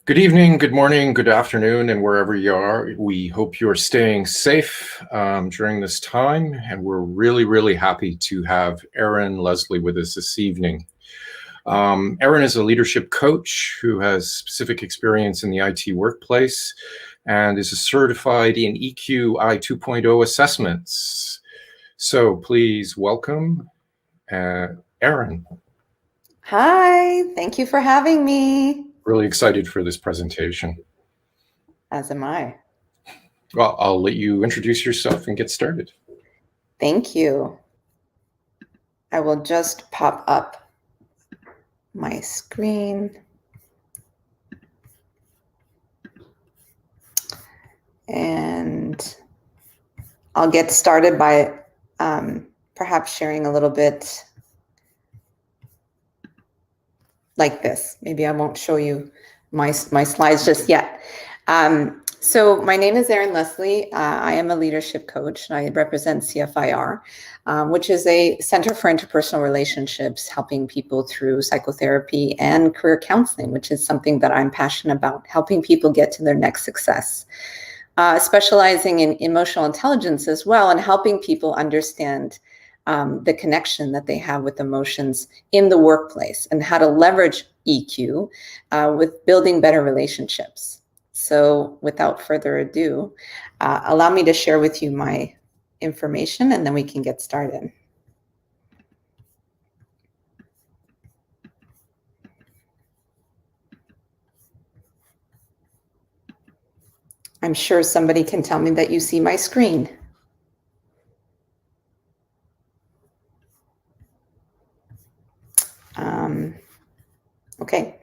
Good evening, good morning, good afternoon, and wherever you are. We hope you're staying safe during this time, and we're really happy to have Erin Leslie with us this evening. Erin is a leadership coach who has specific experience in the IT workplace and is certified in EQ-I 2.0 assessments. So please welcome Erin. Hi, thank you for having me. Really excited for this presentation. As am I. Well, I'll let you introduce yourself and get started. Thank you. I will just pop up my screen. And I'll get started by perhaps sharing a little bit like this. Maybe I won't show you my slides just yet. So my name is Erin Leslie. I am a leadership coach. I represent CFIR, which is a Center for Interpersonal Relationships, helping people through psychotherapy and career counseling, which is something that I'm passionate about, helping people get to their next success. Specializing in emotional intelligence as well, and helping people understand the connection that they have with emotions in the workplace and how to leverage EQ with building better relationships. So without further ado, allow me to share with you my information and then we can get started. I'm sure somebody can tell me that you see my screen. Okay.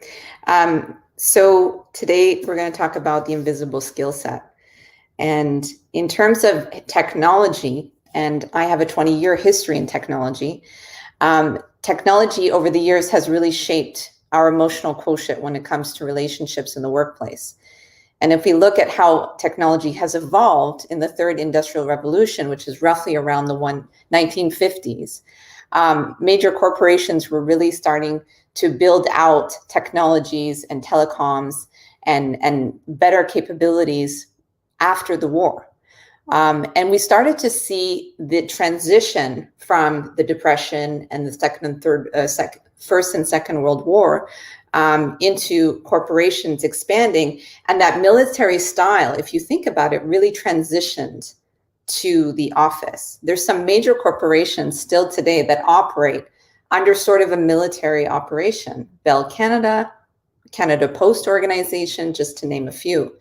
So today we're going to talk about the invisible skill set. And in terms of technology, and I have a 20-year history in technology, technology over the years has really shaped our emotional quotient when it comes to relationships in the workplace. And if we look at how technology has evolved in the third industrial revolution, which is roughly around the 1950s, major corporations were really starting to build out technologies and telecoms and better capabilities after the war. And we started to see the transition from the Depression and the First and Second World War into corporations expanding. And that military style, if you think about it, really transitioned to the office. There's some major corporations still today that operate under sort of a military operation. Bell Canada, Canada Post Organization, just to name a few.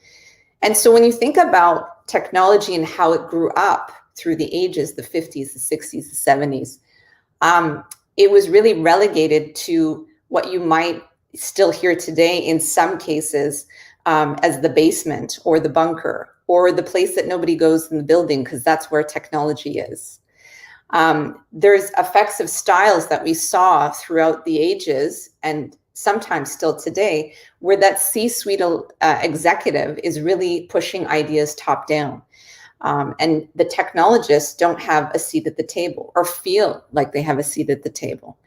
And so when you think about technology and how it grew up through the ages, the 50s, the 60s, the 70s, it was really relegated to what you might still hear today in some cases as the basement or the bunker or the place that nobody goes in the building because that's where technology is. There's effects of styles that we saw throughout the ages and sometimes still today, where that C-suite executive is really pushing ideas top down. And the technologists don't have a seat at the table or feel like they have a seat at the table.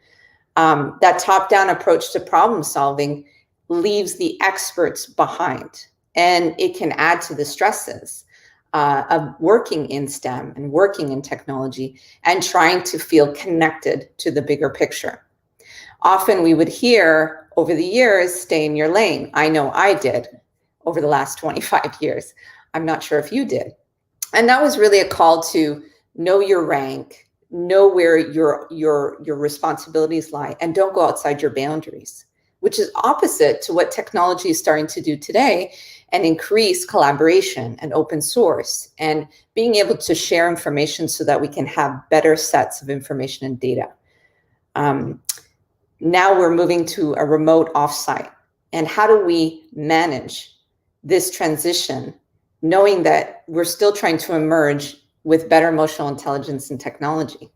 That top-down approach to problem solving leaves the experts behind, and it can add to the stresses of working in STEM and working in technology and trying to feel connected to the bigger picture. Often we would hear over the years, stay in your lane. I know I did over the last 25 years. I'm not sure if you did. And that was really a call to know your rank, know where your responsibilities lie, and don't go outside your boundaries, which is opposite to what technology is starting to do today and increase collaboration and open source and being able to share information so that we can have better sets of information and data. Now we're moving to a remote offsite. And how do we manage this transition, knowing that we're still trying to emerge with better emotional intelligence and technology?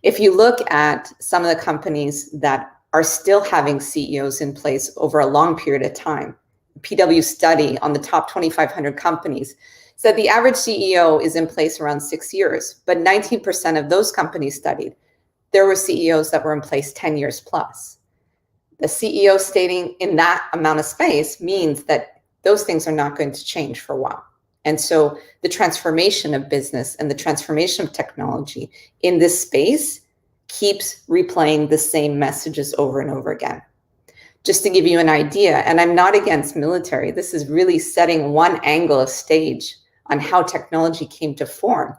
If you look at some of the companies that are still having CEOs in place over a long period of time, PW study on the top 2,500 companies said the average CEO is in place around 6 years, but 19% of those companies studied, there were CEOs that were in place 10 years plus. The CEO stating in that amount of space means that those things are not going to change for a while. And so the transformation of business and the transformation of technology in this space keeps replaying the same messages over and over again. Just to give you an idea, and I'm not against military, this is really setting one angle of stage on how technology came to form.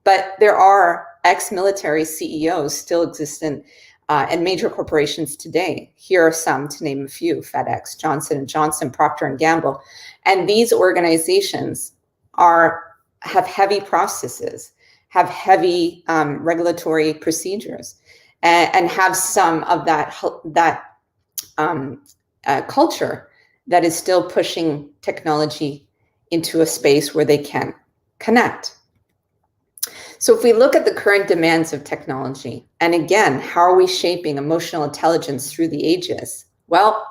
But there are ex-military CEOs still existent in major corporations today. Here are some, to name a few: FedEx, Johnson & Johnson, Procter & Gamble. And these organizations have heavy processes, have heavy regulatory procedures, and have some of that culture that is still pushing technology into a space where they can connect. So if we look at the current demands of technology, and again, how are we shaping emotional intelligence through the ages? Well,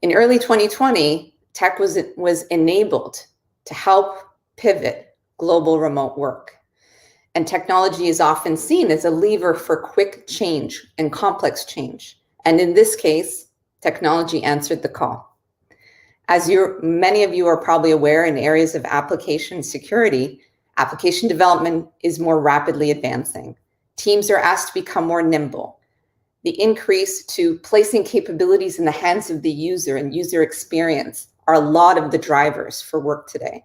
in early 2020, tech was enabled to help pivot global remote work. And technology is often seen as a lever for quick change and complex change. And in this case, technology answered the call. As many of you are probably aware, in areas of application security, application development is more rapidly advancing. Teams are asked to become more nimble. The increase to placing capabilities in the hands of the user and user experience are a lot of the drivers for work today,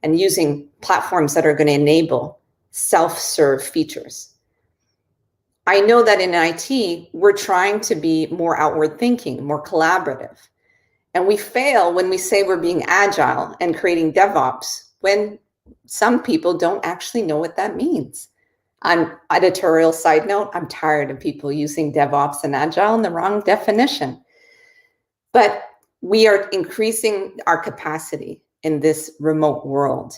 and using platforms that are going to enable self-serve features. I know that in IT, we're trying to be more outward thinking, more collaborative. And we fail when we say we're being agile and creating DevOps, when some people don't actually know what that means. On editorial side note, I'm tired of people using DevOps and agile in the wrong definition. But we are increasing our capacity in this remote world,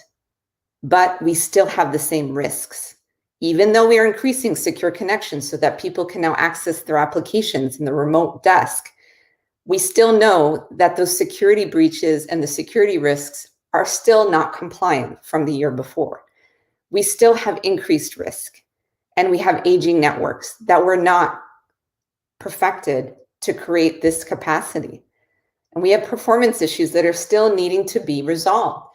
but we still have the same risks. Even though we are increasing secure connections so that people can now access their applications in the remote desk, we still know that those security breaches and the security risks are still not compliant from the year before. We still have increased risk, and we have aging networks that were not perfected to create this capacity. And we have performance issues that are still needing to be resolved.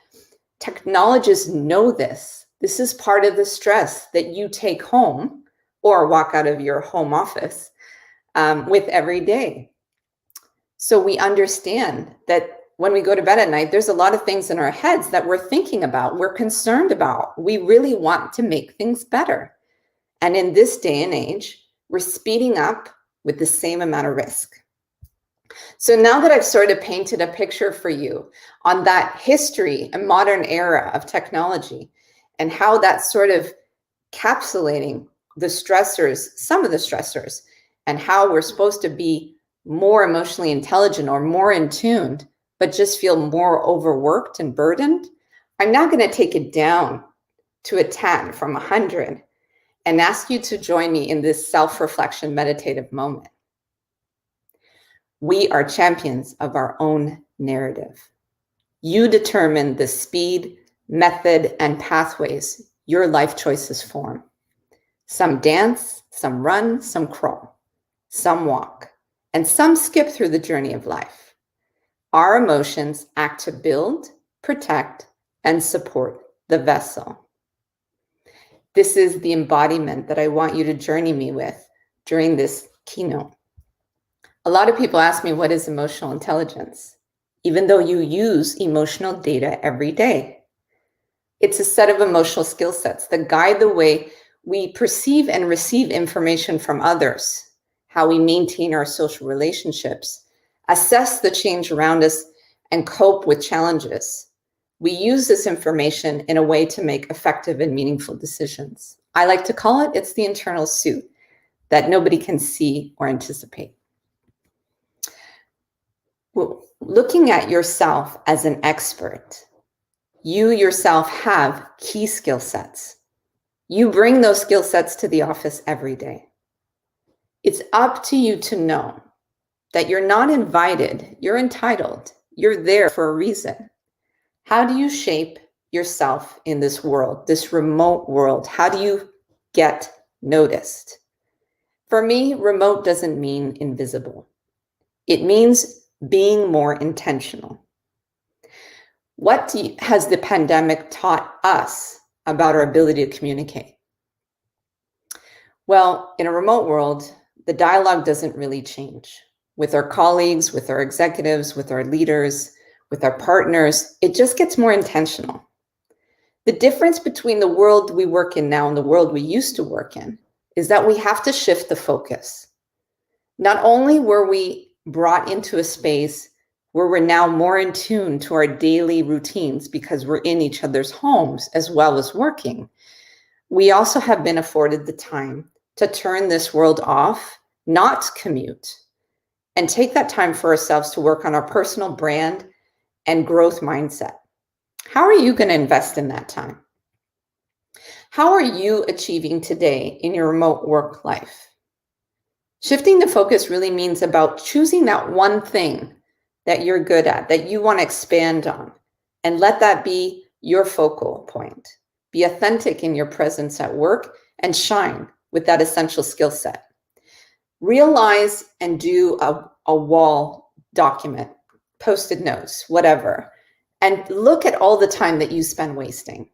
Technologists know this. This is part of the stress that you take home or walk out of your home office with every day. So we understand that when we go to bed at night, there's a lot of things in our heads that we're thinking about, we're concerned about. We really want to make things better. And in this day and age, we're speeding up with the same amount of risk. So now that I've sort of painted a picture for you on that history and modern era of technology and how that's sort of capsulating the stressors, some of the stressors, and how we're supposed to be more emotionally intelligent or more in tuned, but just feel more overworked and burdened, I'm now going to take it down to a 10 from 100 and ask you to join me in this self-reflection meditative moment. We are champions of our own narrative. You determine the speed, method, and pathways your life choices form. Some dance, some run, some crawl, some walk, and some skip through the journey of life. Our emotions act to build, protect, and support the vessel. This is the embodiment that I want you to journey me with during this keynote. A lot of people ask me, what is emotional intelligence? Even though you use emotional data every day. It's a set of emotional skill sets that guide the way we perceive and receive information from others, how we maintain our social relationships, assess the change around us, and cope with challenges. We use this information in a way to make effective and meaningful decisions. I like to call it's the internal suit that nobody can see or anticipate. Well, looking at yourself as an expert, you yourself have key skill sets. You bring those skill sets to the office every day. It's up to you to know that you're not invited, you're entitled, you're there for a reason. How do you shape yourself in this world, this remote world? How do you get noticed? For me, remote doesn't mean invisible. It means being more intentional. What has the pandemic taught us about our ability to communicate? Well, in a remote world, the dialogue doesn't really change. With our colleagues, with our executives, with our leaders, with our partners, it just gets more intentional. The difference between the world we work in now and the world we used to work in is that we have to shift the focus. Not only were we brought into a space where we're now more in tune to our daily routines because we're in each other's homes as well as working, we also have been afforded the time to turn this world off, not commute, and take that time for ourselves to work on our personal brand and growth mindset. How are you going to invest in that time? How are you achieving today in your remote work life? Shifting the focus really means about choosing that one thing that you're good at, that you want to expand on, and let that be your focal point. Be authentic in your presence at work and shine with that essential skill set. Realize and do a wall document, Post-it notes, whatever, and look at all the time that you spend wasting.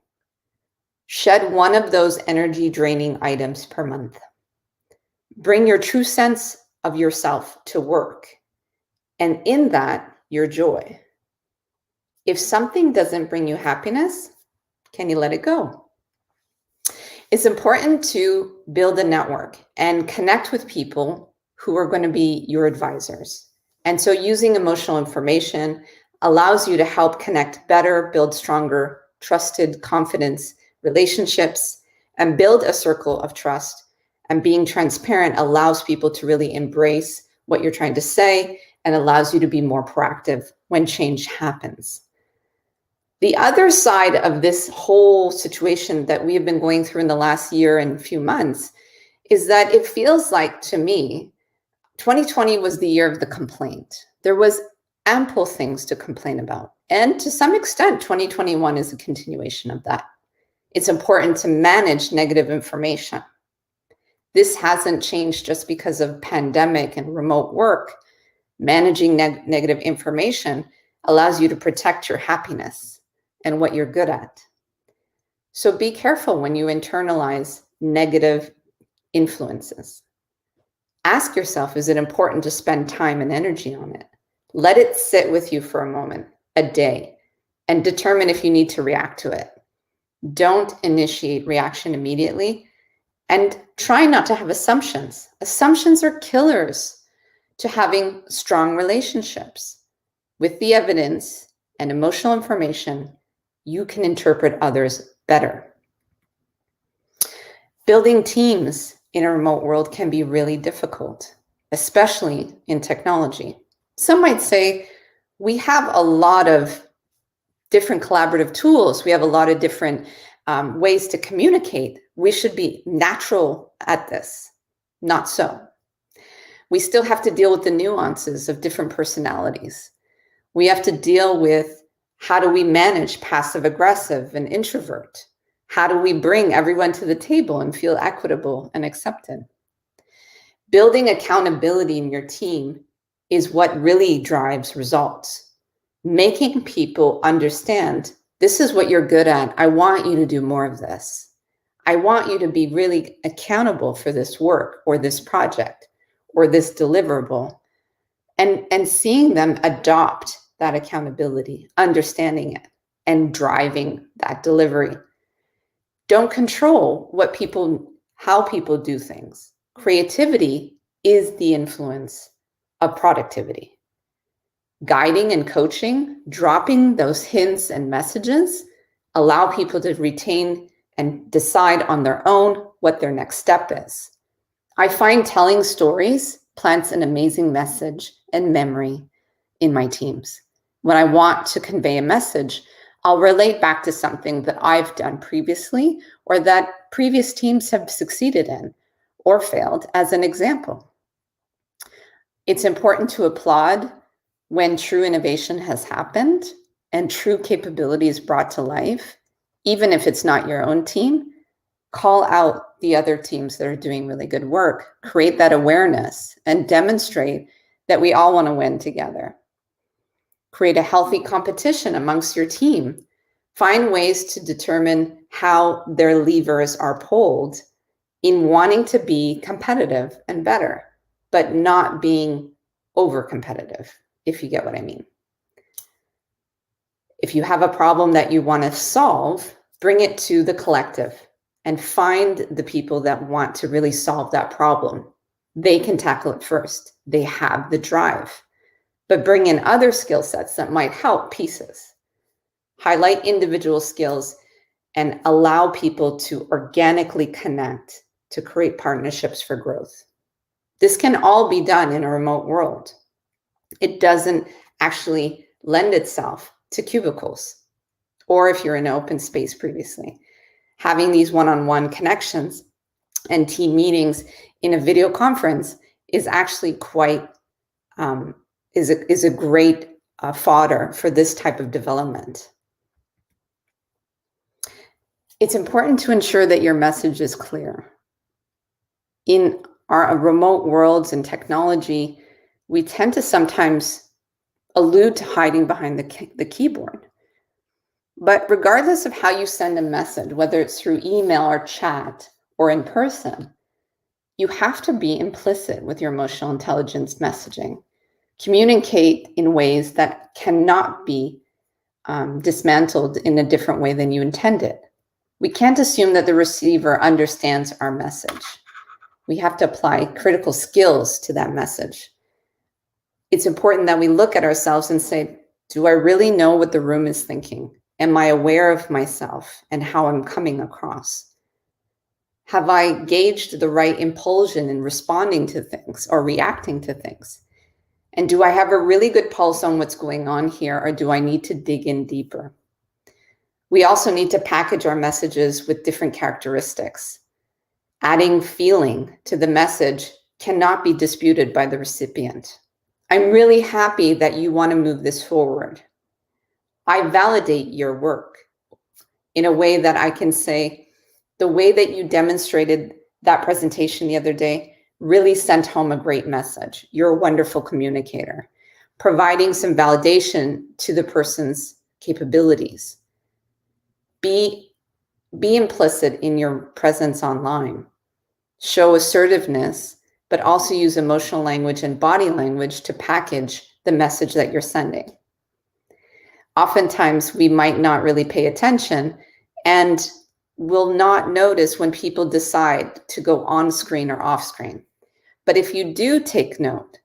Shed one of those energy draining items per month. Bring your true sense of yourself to work, and in that, your joy. If something doesn't bring you happiness, can you let it go? It's important to build a network and connect with people who are going to be your advisors. And so using emotional information allows you to help connect better, build stronger, trusted confidence relationships, and build a circle of trust. And being transparent allows people to really embrace what you're trying to say and allows you to be more proactive when change happens. The other side of this whole situation that we have been going through in the last year and few months is that it feels like, to me, 2020 was the year of the complaint. There was ample things to complain about. And to some extent, 2021 is a continuation of that. It's important to manage negative information. This hasn't changed just because of pandemic and remote work. Managing negative information allows you to protect your happiness and what you're good at. So be careful when you internalize negative influences. Ask yourself, is it important to spend time and energy on it? Let it sit with you for a moment, a day, and determine if you need to react to it. Don't initiate reaction immediately, and try not to have assumptions. Assumptions are killers to having strong relationships. With the evidence and emotional information, you can interpret others better. Building teams in a remote world can be really difficult, especially in technology. Some might say we have a lot of different collaborative tools. We have a lot of different ways to communicate. We should be natural at this. Not so. We still have to deal with the nuances of different personalities. We have to deal with how do we manage passive aggressive and introvert? How do we bring everyone to the table and feel equitable and accepted? Building accountability in your team is what really drives results. Making people understand, this is what you're good at. I want you to do more of this. I want you to be really accountable for this work or this project or this deliverable, and seeing them adopt that accountability, understanding it, and driving that delivery. Don't control how people do things. Creativity is the influence of productivity. Guiding and coaching, dropping those hints and messages, allow people to retain and decide on their own what their next step is. I find telling stories plants an amazing message and memory in my teams. When I want to convey a message, I'll relate back to something that I've done previously or that previous teams have succeeded in or failed as an example. It's important to applaud when true innovation has happened and true capability is brought to life, even if it's not your own team. Call out the other teams that are doing really good work, create that awareness, and demonstrate that we all want to win together. Create a healthy competition amongst your team. Find ways to determine how their levers are pulled in wanting to be competitive and better, but not being over competitive, if you get what I mean. If you have a problem that you want to solve, bring it to the collective and find the people that want to really solve that problem. They can tackle it first. They have the drive. But bring in other skill sets that might help pieces. Highlight individual skills and allow people to organically connect to create partnerships for growth. This can all be done in a remote world. It doesn't actually lend itself to cubicles, or if you're in an open space previously. Having these one-on-one connections and team meetings in a video conference is actually quite, is a great fodder for this type of development. It's important to ensure that your message is clear. In our remote worlds and technology, we tend to sometimes allude to hiding behind the keyboard. But regardless of how you send a message, whether it's through email or chat or in person, you have to be implicit with your emotional intelligence messaging. Communicate in ways that cannot be dismantled in a different way than you intended. We can't assume that the receiver understands our message. We have to apply critical skills to that message. It's important that we look at ourselves and say, do I really know what the room is thinking? Am I aware of myself and how I'm coming across? Have I gauged the right impulsion in responding to things or reacting to things? And do I have a really good pulse on what's going on here, or do I need to dig in deeper? We also need to package our messages with different characteristics. Adding feeling to the message cannot be disputed by the recipient. I'm really happy that you want to move this forward. I validate your work in a way that I can say, the way that you demonstrated that presentation the other day really sent home a great message. You're a wonderful communicator. Providing some validation to the person's capabilities. Be implicit in your presence online. Show assertiveness, but also use emotional language and body language to package the message that you're sending. Oftentimes, we might not really pay attention and will not notice when people decide to go on screen or off screen. But if you do take note,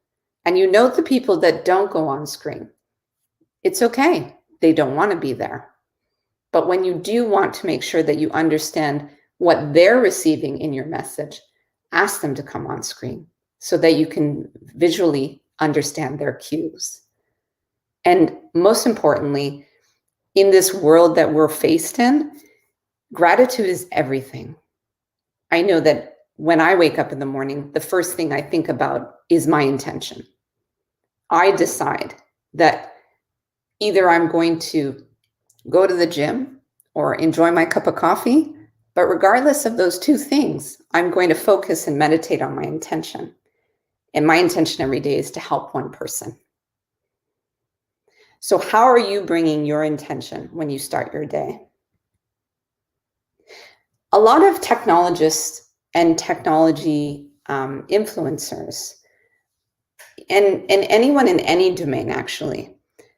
and you note the people that don't go on screen, it's okay. They don't want to be there. But when you do want to make sure that you understand what they're receiving in your message, ask them to come on screen so that you can visually understand their cues. And most importantly, in this world that we're faced in, gratitude is everything. I know that when I wake up in the morning, the first thing I think about is my intention. I decide that either I'm going to go to the gym or enjoy my cup of coffee, but regardless of those two things, I'm going to focus and meditate on my intention. And my intention every day is to help one person. So how are you bringing your intention when you start your day? A lot of technologists and technology influencers, and anyone in any domain actually,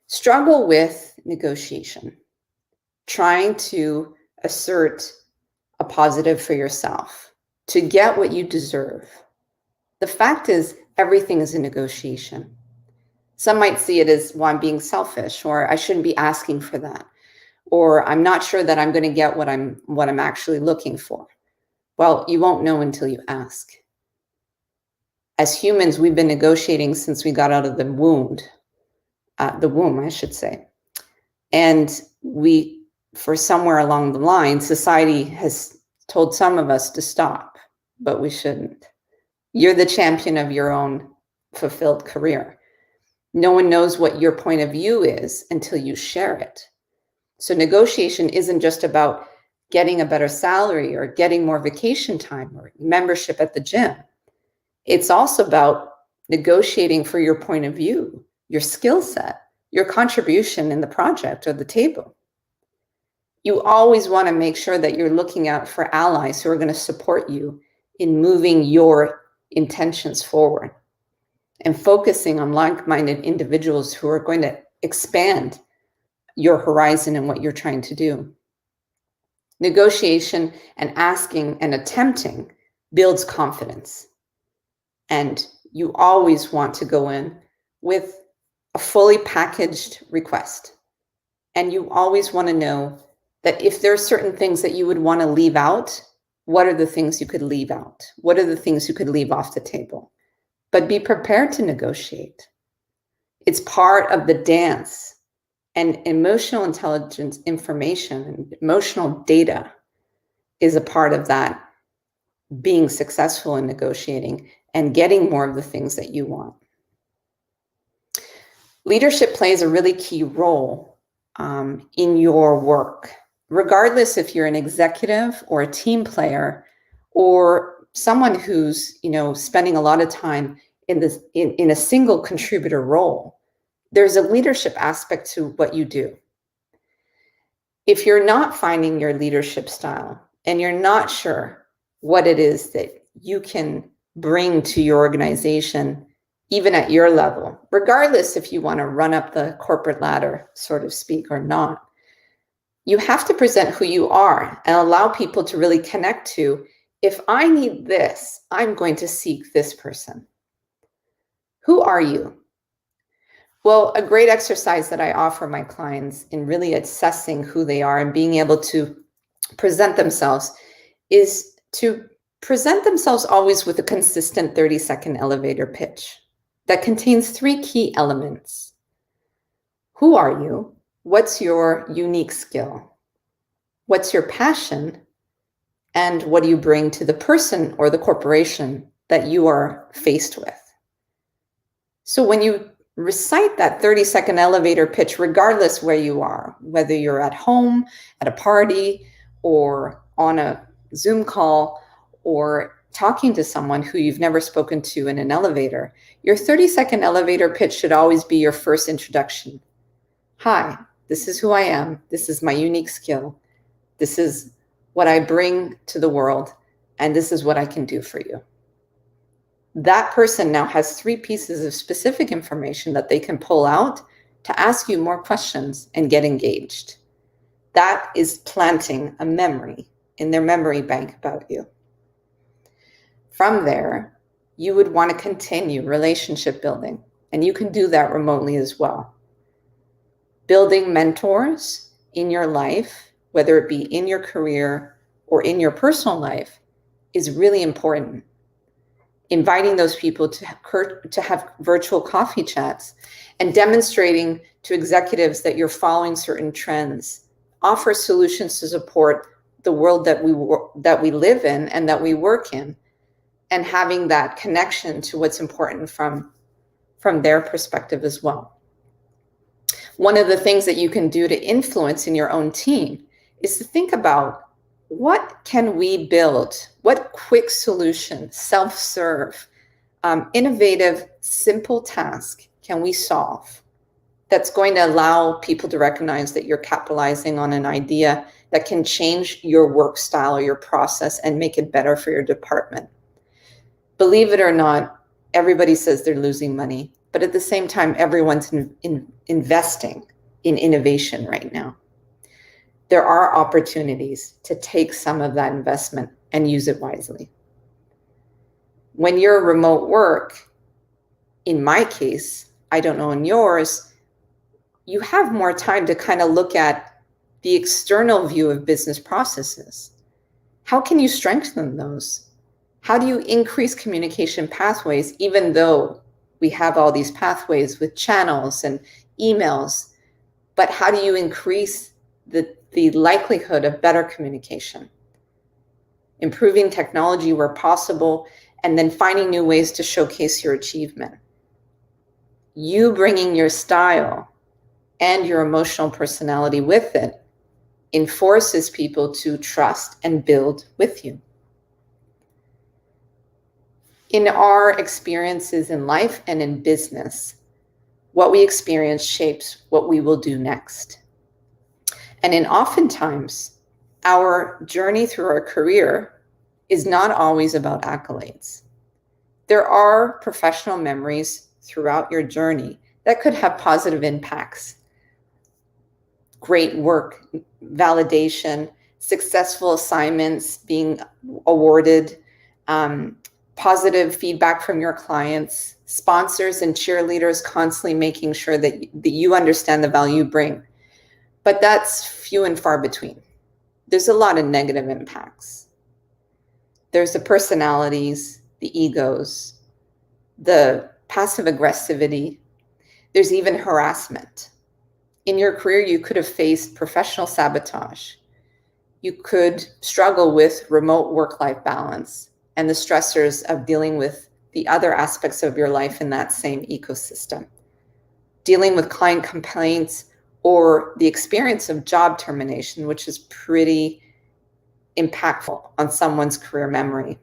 struggle with negotiation, trying to assert a positive for yourself, to get what you deserve. The fact is, everything is a negotiation. Some might see it as, well, I'm being selfish, or I shouldn't be asking for that, or I'm not sure that I'm going to get what I'm actually looking for. Well, you won't know until you ask. As humans, we've been negotiating since we got out of the womb, I should say. And for somewhere along the line, society has told some of us to stop, but we shouldn't. You're the champion of your own fulfilled career. No one knows what your point of view is until you share it. So negotiation isn't just about getting a better salary or getting more vacation time or membership at the gym. It's also about negotiating for your point of view, your skill set, your contribution in the project or the table. You always want to make sure that you're looking out for allies who are going to support you in moving your intentions forward and focusing on like-minded individuals who are going to expand your horizon and what you're trying to do. Negotiation and asking and attempting builds confidence. And you always want to go in with a fully packaged request. And you always want to know that if there are certain things that you would want to leave out, what are the things you could leave out? What are the things you could leave off the table? But be prepared to negotiate. It's part of the dance. And emotional intelligence information and emotional data is a part of that being successful in negotiating and getting more of the things that you want. Leadership plays a really key role in your work, regardless if you're an executive or a team player or someone who's, spending a lot of time in a single contributor role. There's a leadership aspect to what you do. If you're not finding your leadership style and you're not sure what it is that you can bring to your organization, even at your level, regardless if you want to run up the corporate ladder, so to speak, or not, you have to present who you are and allow people to really connect to, if I need this, I'm going to seek this person. Who are you? Well, a great exercise that I offer my clients in really assessing who they are and being able to present themselves is to present themselves always with a consistent 30-second elevator pitch that contains 3 key elements. Who are you? What's your unique skill? What's your passion? And what do you bring to the person or the corporation that you are faced with? So when you recite that 30-second elevator pitch, regardless where you are, whether you're at home, at a party, or on a Zoom call, or talking to someone who you've never spoken to in an elevator, your 30-second elevator pitch should always be your first introduction. Hi, this is who I am. This is my unique skill. This is what I bring to the world, and this is what I can do for you. That person now has 3 pieces of specific information that they can pull out to ask you more questions and get engaged. That is planting a memory in their memory bank about you. From there, you would want to continue relationship building, and you can do that remotely as well. Building mentors in your life, whether it be in your career or in your personal life, is really important. Inviting those people to have virtual coffee chats and demonstrating to executives that you're following certain trends, offer solutions to support the world that we live in and that we work in, and having that connection to what's important from their perspective as well. One of the things that you can do to influence in your own team is to think about, what can we build? What quick solution, self-serve, innovative, simple task can we solve that's going to allow people to recognize that you're capitalizing on an idea that can change your work style or your process and make it better for your department? Believe it or not, everybody says they're losing money, but at the same time, everyone's investing in innovation right now. There are opportunities to take some of that investment and use it wisely. When you're remote work, in my case, I don't know in yours, you have more time to kind of look at the external view of business processes. How can you strengthen those? How do you increase communication pathways, even though we have all these pathways with channels and emails, but how do you increase the likelihood of better communication? Improving technology where possible, and then finding new ways to showcase your achievement. You bringing your style and your emotional personality with it enforces people to trust and build with you. In our experiences in life and in business, what we experience shapes what we will do next. And oftentimes, our journey through our career is not always about accolades. There are professional memories throughout your journey that could have positive impacts. Great work, validation, successful assignments being awarded, positive feedback from your clients, sponsors and cheerleaders constantly making sure that you understand the value you bring. But that's few and far between. There's a lot of negative impacts. There's the personalities, the egos, the passive aggressivity. There's even harassment. In your career, you could have faced professional sabotage. You could struggle with remote work-life balance and the stressors of dealing with the other aspects of your life in that same ecosystem. Dealing with client complaints or the experience of job termination, which is pretty impactful on someone's career memory.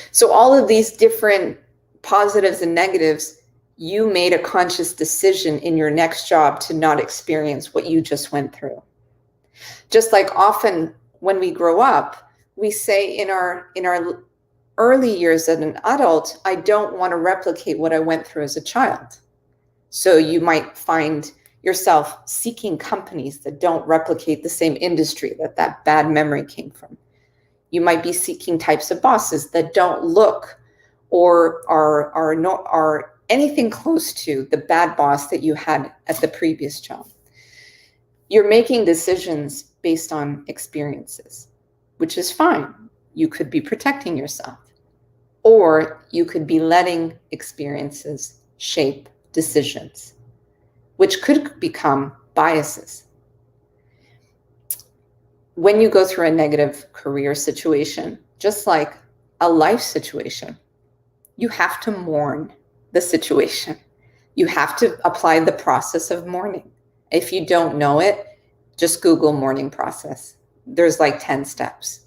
So all of these different positives and negatives, you made a conscious decision in your next job to not experience what you just went through. Just like often when we grow up, we say in our early years as an adult, I don't want to replicate what I went through as a child. So you might find yourself seeking companies that don't replicate the same industry that bad memory came from. You might be seeking types of bosses that don't look or are anything close to the bad boss that you had at the previous job. You're making decisions based on experiences, which is fine. You could be protecting yourself, or you could be letting experiences shape decisions, which could become biases. When you go through a negative career situation, just like a life situation, you have to mourn the situation. You have to apply the process of mourning. If you don't know it, just Google mourning process. There's like 10 steps.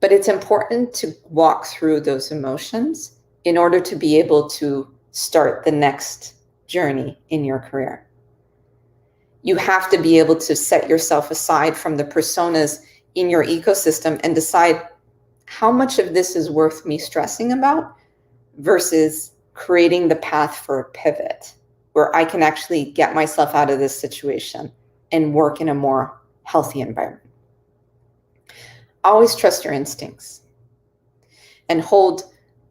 But it's important to walk through those emotions in order to be able to start the next journey in your career. You have to be able to set yourself aside from the personas in your ecosystem and decide how much of this is worth me stressing about versus creating the path for a pivot where I can actually get myself out of this situation and work in a more healthy environment. Always trust your instincts and hold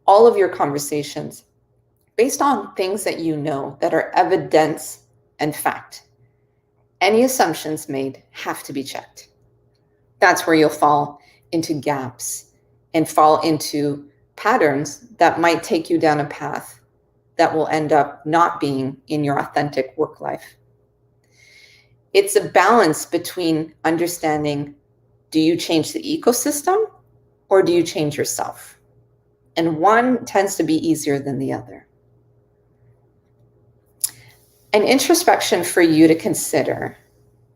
all of your conversations based on things that you know that are evidence and fact. Any assumptions made have to be checked. That's where you'll fall into gaps and fall into patterns that might take you down a path that will end up not being in your authentic work life. It's a balance between understanding, do you change the ecosystem or do you change yourself? And one tends to be easier than the other. An introspection for you to consider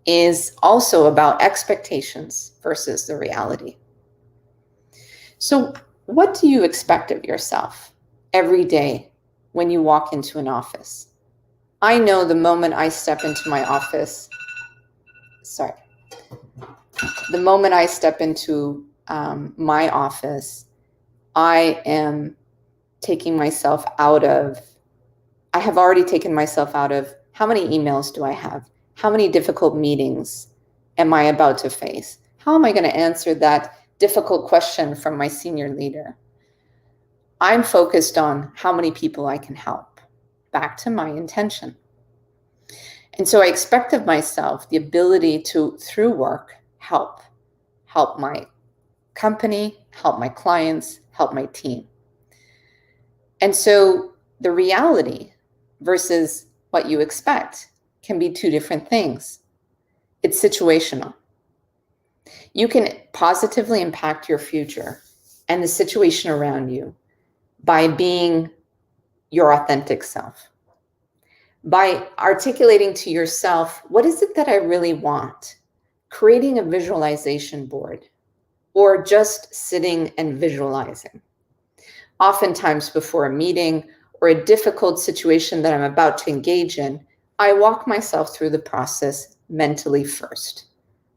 is also about expectations versus the reality. So what do you expect of yourself every day when you walk into an office? I know the moment I step into my office, my office, I am taking myself out of, I have already taken myself out of how many emails do I have? How many difficult meetings am I about to face? How am I going to answer that difficult question from my senior leader? I'm focused on how many people I can help. Back to my intention. And so I expect of myself the ability to, through work, help my company, help my clients, help my team. And so the reality versus what you expect can be two different things. It's situational. You can positively impact your future and the situation around you by being your authentic self, by articulating to yourself, what is it that I really want? Creating a visualization board or just sitting and visualizing. Oftentimes before a meeting or a difficult situation that I'm about to engage in, I walk myself through the process mentally first.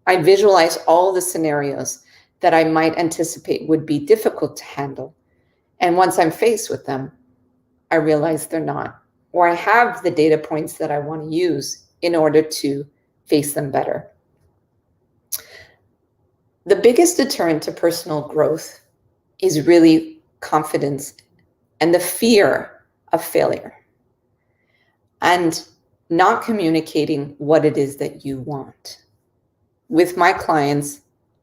I visualize all the scenarios that I might anticipate would be difficult to handle. And once I'm faced with them, I realize they're not, or I have the data points that I want to use in order to face them better. The biggest deterrent to personal growth is really confidence and the fear of failure and not communicating what it is that you want. With my clients,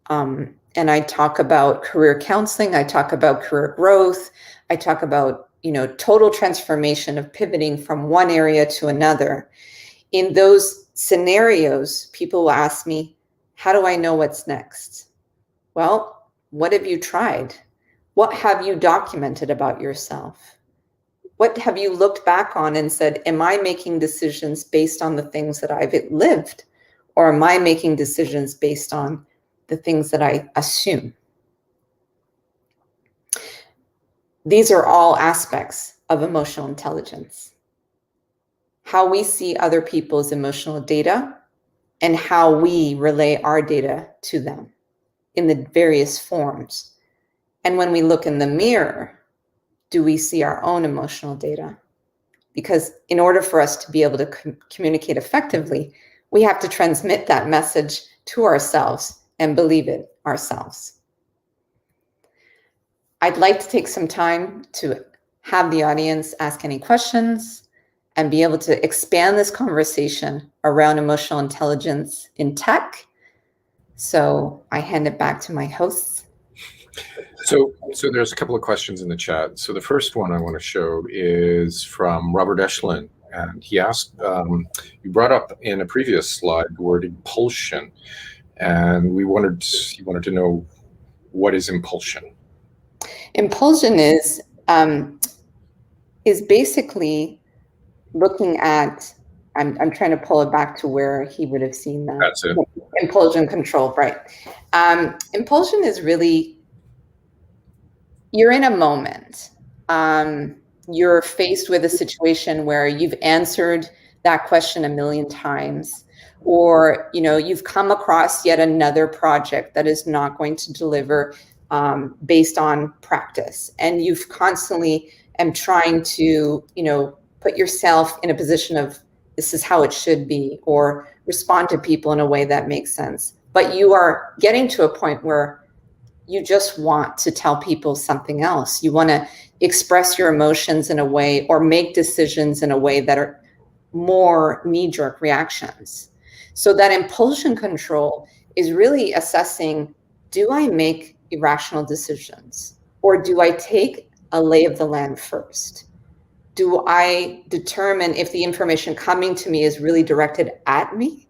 and I talk about career counseling, I talk about career growth, I talk about, total transformation of pivoting from one area to another. In those scenarios, people will ask me, how do I know what's next? Well, what have you tried? What have you documented about yourself? What have you looked back on and said, am I making decisions based on the things that I've lived? Or am I making decisions based on the things that I assume? These are all aspects of emotional intelligence. How we see other people's emotional data and how we relay our data to them in the various forms. And when we look in the mirror, do we see our own emotional data? Because in order for us to be able to communicate effectively, we have to transmit that message to ourselves and believe it ourselves. I'd like to take some time to have the audience ask any questions and be able to expand this conversation around emotional intelligence in tech. So I hand it back to my hosts. So there's a couple of questions in the chat. So the first one I want to show is from Robert Eshlin. And he asked, you brought up in a previous slide the word impulsion. And he wanted to know, what is impulsion? Impulsion is basically looking at, I'm trying to pull it back to where he would have seen that. That's it. Impulsion control, right. Impulsion is really, you're in a moment. You're faced with a situation where you've answered that question a million times, or you've come across yet another project that is not going to deliver based on practice, and you've constantly am trying to put yourself in a position of this is how it should be, or respond to people in a way that makes sense. But you are getting to a point where you just want to tell people something else. You want to express your emotions in a way, or make decisions in a way that are more knee-jerk reactions. So that impulsion control is really assessing, do I make irrational decisions, or do I take a lay of the land first? Do I determine if the information coming to me is really directed at me,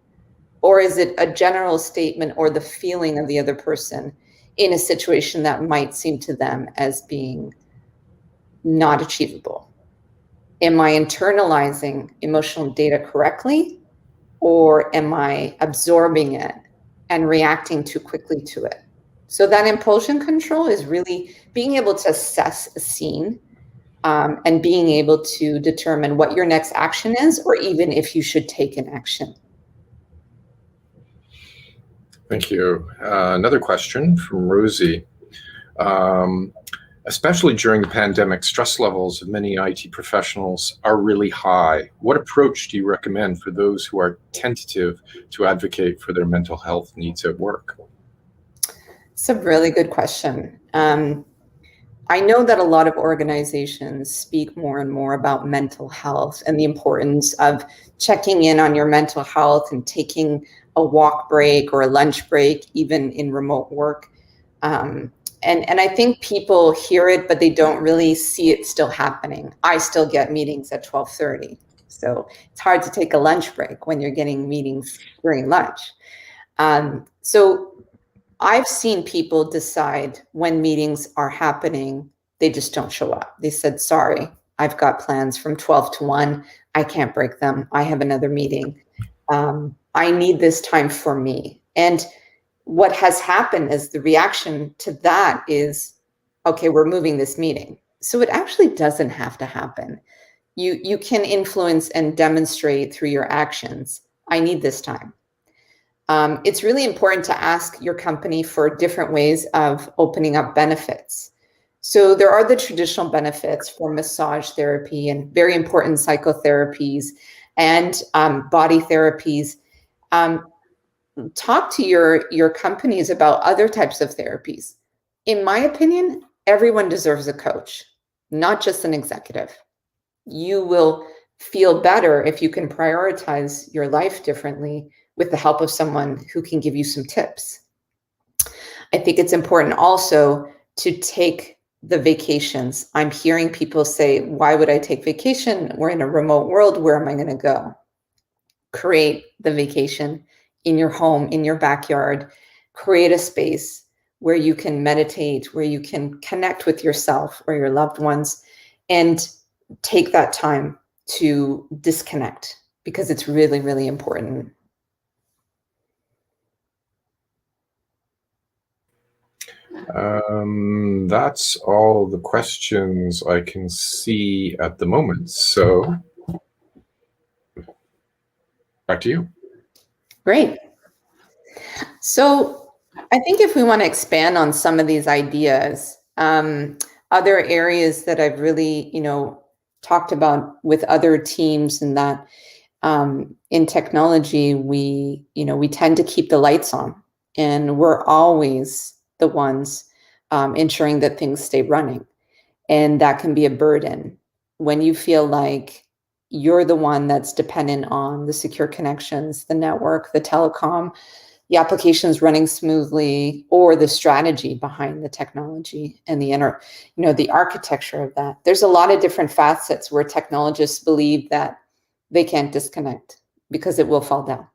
or is it a general statement or the feeling of the other person in a situation that might seem to them as being not achievable? Am I internalizing emotional data correctly, or am I absorbing it and reacting too quickly to it? So that impulsion control is really being able to assess a scene and being able to determine what your next action is, or even if you should take an action. Thank you. Another question from Rosie. Especially during the pandemic, stress levels of many IT professionals are really high. What approach do you recommend for those who are tentative to advocate for their mental health needs at work? It's a really good question. I know that a lot of organizations speak more and more about mental health and the importance of checking in on your mental health and taking a walk break or a lunch break, even in remote work. And I think people hear it, but they don't really see it still happening. I still get meetings at 12:30. So it's hard to take a lunch break when you're getting meetings during lunch. So I've seen people decide when meetings are happening, they just don't show up. They said, sorry, I've got plans from 12 to 1. I can't break them. I have another meeting. I need this time for me. And what has happened is the reaction to that is, okay, we're moving this meeting. So it actually doesn't have to happen. You can influence and demonstrate through your actions. I need this time. It's really important to ask your company for different ways of opening up benefits. So there are the traditional benefits for massage therapy and very important psychotherapies and body therapies. Talk to your companies about other types of therapies. In my opinion, everyone deserves a coach, not just an executive. You will feel better if you can prioritize your life differently with the help of someone who can give you some tips. I think it's important also to take the vacations. I'm hearing people say, why would I take vacation? We're in a remote world. Where am I going to go? Create the vacation in your home, in your backyard. Create a space where you can meditate, where you can connect with yourself or your loved ones, and take that time to disconnect, because it's really, really important. That's all the questions I can see at the moment. So back to you. Great. So I think if we want to expand on some of these ideas, other areas that I've really, talked about with other teams, and that in technology, we tend to keep the lights on, and we're always the ones ensuring that things stay running. And that can be a burden when you feel like you're the one that's dependent on the secure connections, the network, the telecom, the applications running smoothly, or the strategy behind the technology and the architecture of that. There's a lot of different facets where technologists believe that they can't disconnect because it will fall down.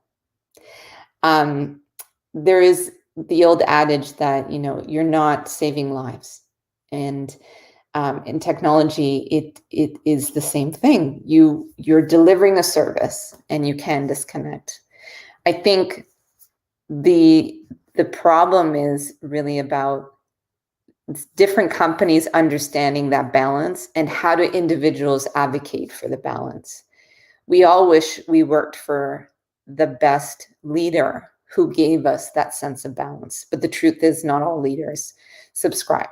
There is the old adage that, you're not saving lives. And in technology, it is the same thing. You're delivering a service and you can disconnect. I think the problem is really about different companies understanding that balance, and how do individuals advocate for the balance. We all wish we worked for the best leader who gave us that sense of balance. But the truth is, not all leaders subscribe.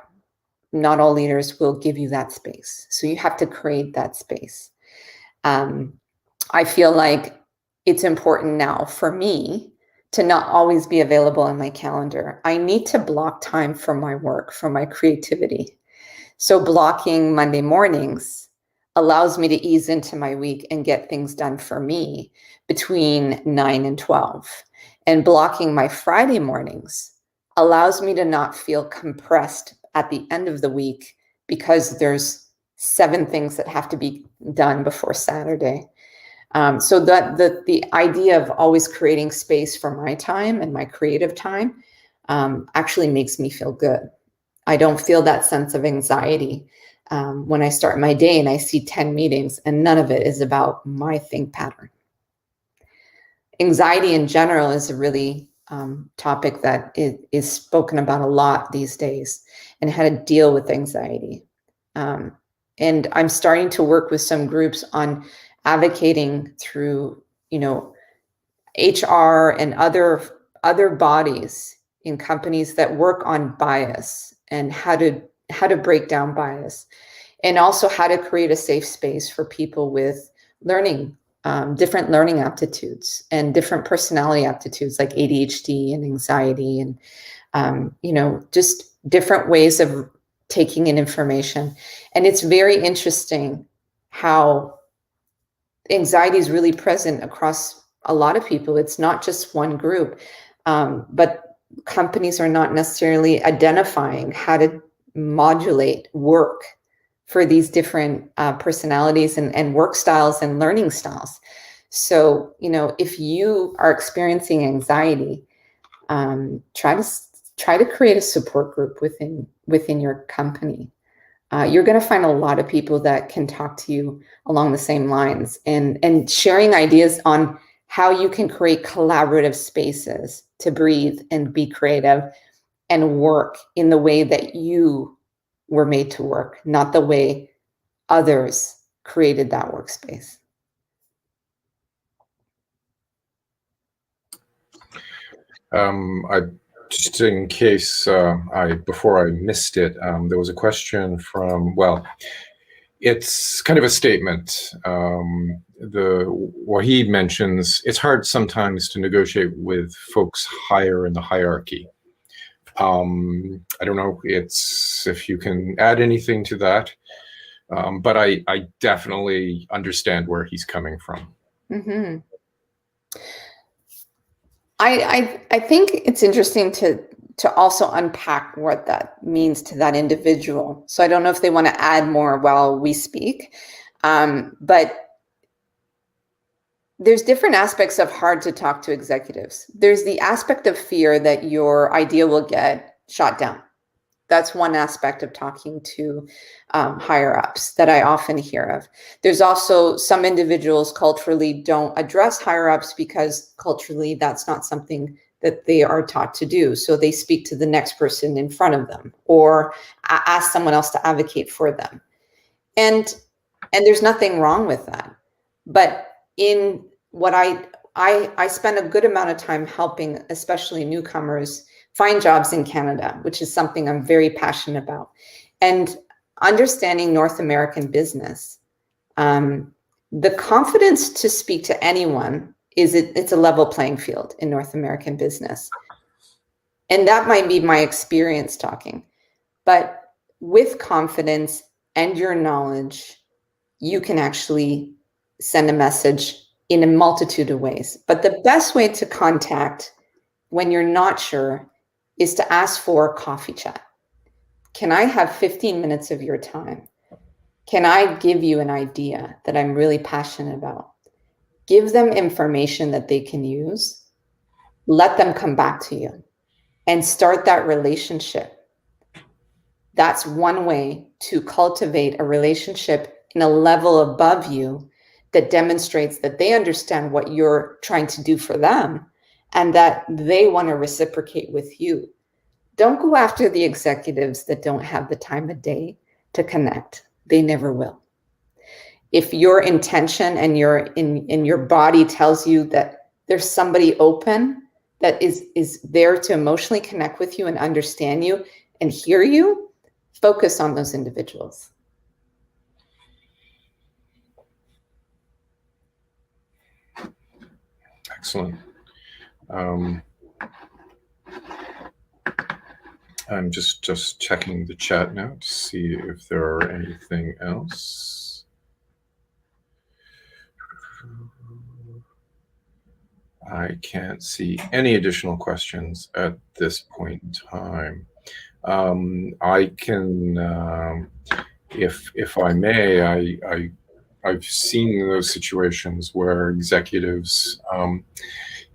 Not all leaders will give you that space. So you have to create that space. I feel like it's important now for me to not always be available on my calendar. I need to block time for my work, for my creativity. So blocking Monday mornings allows me to ease into my week and get things done for me between 9 and 12. And blocking my Friday mornings allows me to not feel compressed at the end of the week because there's 7 things that have to be done before Saturday. So that the idea of always creating space for my time and my creative time actually makes me feel good. I don't feel that sense of anxiety when I start my day and I see 10 meetings and none of it is about my think pattern. Anxiety in general is a really topic that is spoken about a lot these days, and how to deal with anxiety. And I'm starting to work with some groups on advocating through, HR and other bodies in companies that work on bias, and how to break down bias, and also how to create a safe space for people with different learning aptitudes and different personality aptitudes like ADHD and anxiety, and just different ways of taking in information. And it's very interesting how anxiety is really present across a lot of people. It's not just one group, but companies are not necessarily identifying how to modulate work for these different personalities and work styles and learning styles. So, if you are experiencing anxiety, try to create a support group within your company. You're going to find a lot of people that can talk to you along the same lines, and sharing ideas on how you can create collaborative spaces to breathe and be creative and work in the way that you were made to work, not the way others created that workspace. I just in case before I missed it, there was a question from, well, it's kind of a statement. Wahid mentions it's hard sometimes to negotiate with folks higher in the hierarchy. I don't know if you can add anything to that, but I definitely understand where he's coming from. Mm-hmm. I think it's interesting to also unpack what that means to that individual. So I don't know if they want to add more while we speak, but there's different aspects of hard to talk to executives. There's the aspect of fear that your idea will get shot down. That's one aspect of talking to higher ups that I often hear of. There's also some individuals culturally don't address higher ups because culturally that's not something that they are taught to do. So they speak to the next person in front of them or ask someone else to advocate for them. And there's nothing wrong with that. But in what I spend a good amount of time helping, especially newcomers, find jobs in Canada, which is something I'm very passionate about. And understanding North American business, the confidence to speak to anyone it's a level playing field in North American business. And that might be my experience talking. But with confidence and your knowledge, you can actually send a message in a multitude of ways. But the best way to contact when you're not sure is to ask for a coffee chat. Can I have 15 minutes of your time? Can I give you an idea that I'm really passionate about? Give them information that they can use. Let them come back to you and start that relationship. That's one way to cultivate a relationship in a level above you that demonstrates that they understand what you're trying to do for them and that they want to reciprocate with you. Don't go after the executives that don't have the time of day to connect. They never will. If your intention and your body tells you that there's somebody open that is there to emotionally connect with you and understand you and hear you, focus on those individuals. Excellent. I'm just checking the chat now to see if there are anything else. I can't see any additional questions at this point in time. I can, if I may, I've seen those situations where executives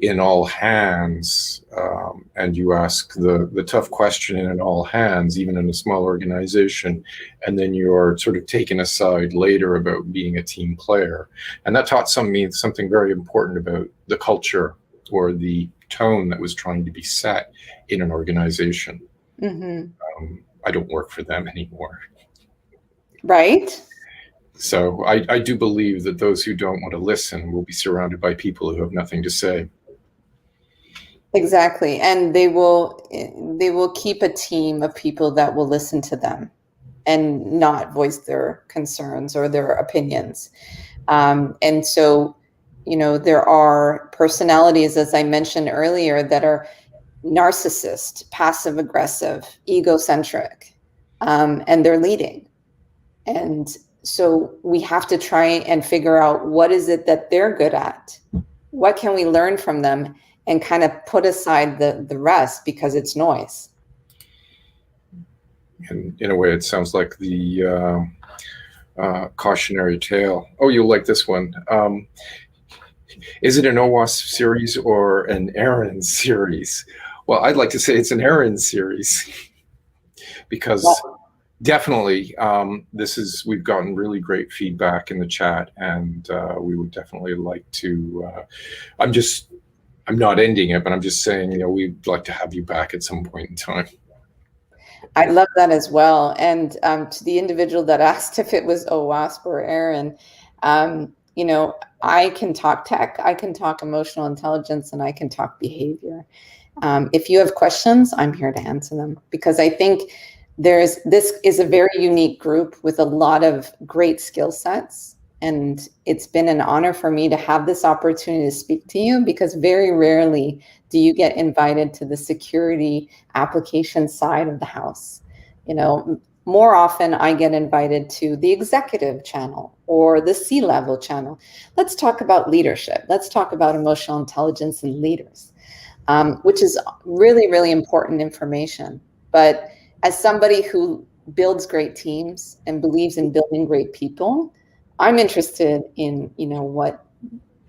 in all hands, and you ask the tough question in an all hands, even in a small organization, and then you're sort of taken aside later about being a team player. And that taught me something very important about the culture or the tone that was trying to be set in an organization. Mm-hmm. I don't work for them anymore. Right. So I do believe that those who don't want to listen will be surrounded by people who have nothing to say. Exactly. And they will keep a team of people that will listen to them and not voice their concerns or their opinions. And so, there are personalities, as I mentioned earlier, that are narcissist, passive aggressive, egocentric, and they're leading. And so we have to try and figure out what is it that they're good at? What can we learn from them? And kind of put aside the rest because it's noise. And in a way, it sounds like the cautionary tale. Oh, you'll like this one. Is it an OWASP series or an Erin series? Well, I'd like to say it's an Erin series because definitely we've gotten really great feedback in the chat, and we would definitely like to. I'm not ending it, but I'm just saying, we'd like to have you back at some point in time. I love that as well. And to the individual that asked if it was OWASP or Erin, I can talk tech, I can talk emotional intelligence, and I can talk behavior. If you have questions, I'm here to answer them, because I think this is a very unique group with a lot of great skill sets. And it's been an honor for me to have this opportunity to speak to you, because very rarely do you get invited to the security application side of the house. More often I get invited to the executive channel or the C-level channel. Let's talk about leadership. Let's talk about emotional intelligence and leaders, which is really, really important information. But as somebody who builds great teams and believes in building great people, I'm interested in, what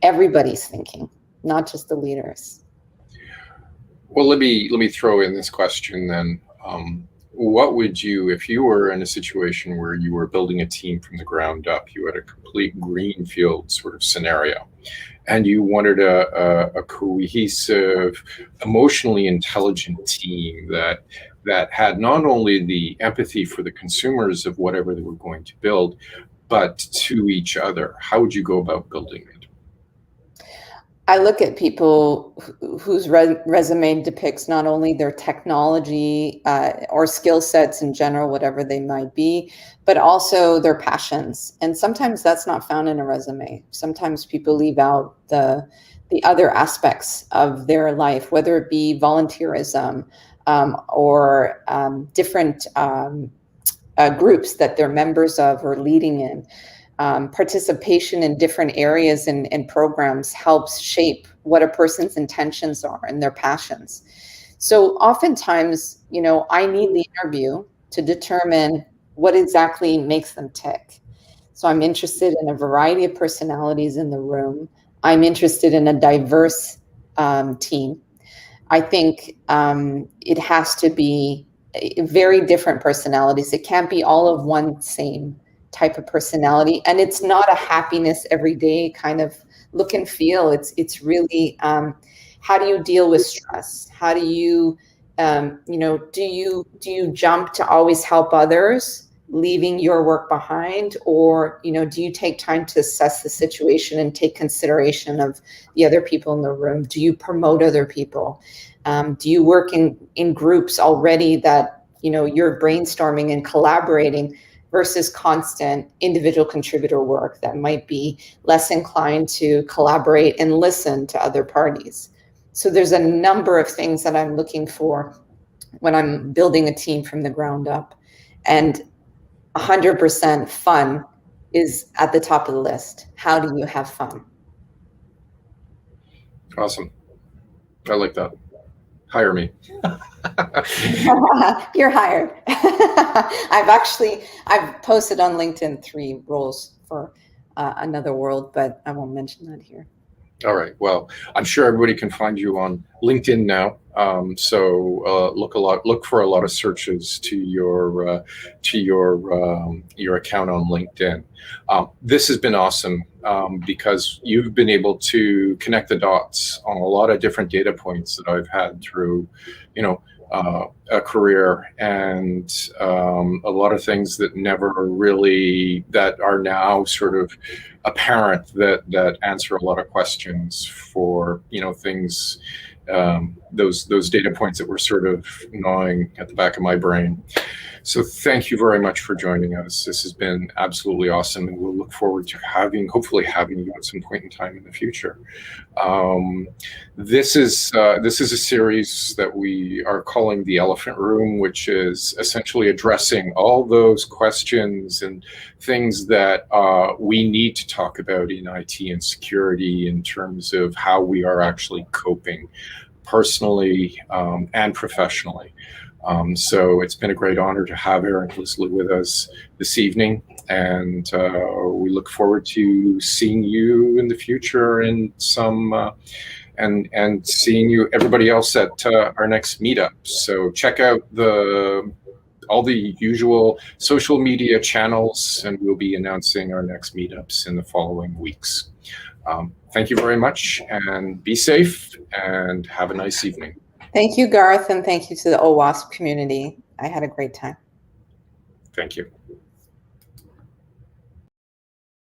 everybody's thinking, not just the leaders. Well, let me throw in this question then. What would you, if you were in a situation where you were building a team from the ground up, you had a complete greenfield sort of scenario, and you wanted a cohesive, emotionally intelligent team that had not only the empathy for the consumers of whatever they were going to build, but to each other, how would you go about building it? I look at people whose resume depicts not only their technology or skill sets in general, whatever they might be, but also their passions. And sometimes that's not found in a resume. Sometimes people leave out the other aspects of their life, whether it be volunteerism or different groups that they're members of or leading in. Participation in different areas and programs helps shape what a person's intentions are and their passions. So oftentimes, I need the interview to determine what exactly makes them tick. So I'm interested in a variety of personalities in the room. I'm interested in a diverse team. I think it has to be very different personalities. It can't be all of one same type of personality, and it's not a happiness every day kind of look and feel. It's really how do you deal with stress? How do you do you jump to always help others, leaving your work behind, or do you take time to assess the situation and take consideration of the other people in the room? Do you promote other people? Do you work in groups already that you're brainstorming and collaborating, versus constant individual contributor work that might be less inclined to collaborate and listen to other parties? So there's a number of things that I'm looking for when I'm building a team from the ground up. And 100% fun is at the top of the list. How do you have fun? Awesome. I like that. Hire me. You're hired. I've posted on LinkedIn 3 roles for another world, but I won't mention that here. All right. Well, I'm sure everybody can find you on LinkedIn now. So look for a lot of searches to your account on LinkedIn. This has been awesome because you've been able to connect the dots on a lot of different data points that I've had through, a career, and a lot of things that that are now sort of apparent, that answer a lot of questions for things, those data points that were sort of gnawing at the back of my brain. So thank you very much for joining us. This has been absolutely awesome, and we'll look forward to hopefully having you at some point in time in the future. This is a series that we are calling The Elephant Room, which is essentially addressing all those questions and things that we need to talk about in IT and security in terms of how we are actually coping personally and professionally. So it's been a great honor to have Erin Leslie with us this evening, and we look forward to seeing you in the future and and seeing you, everybody else, at our next meetup. So check out all the usual social media channels, and we'll be announcing our next meetups in the following weeks. Thank you very much, and be safe, and have a nice evening. Thank you, Garth, and thank you to the OWASP community. I had a great time. Thank you.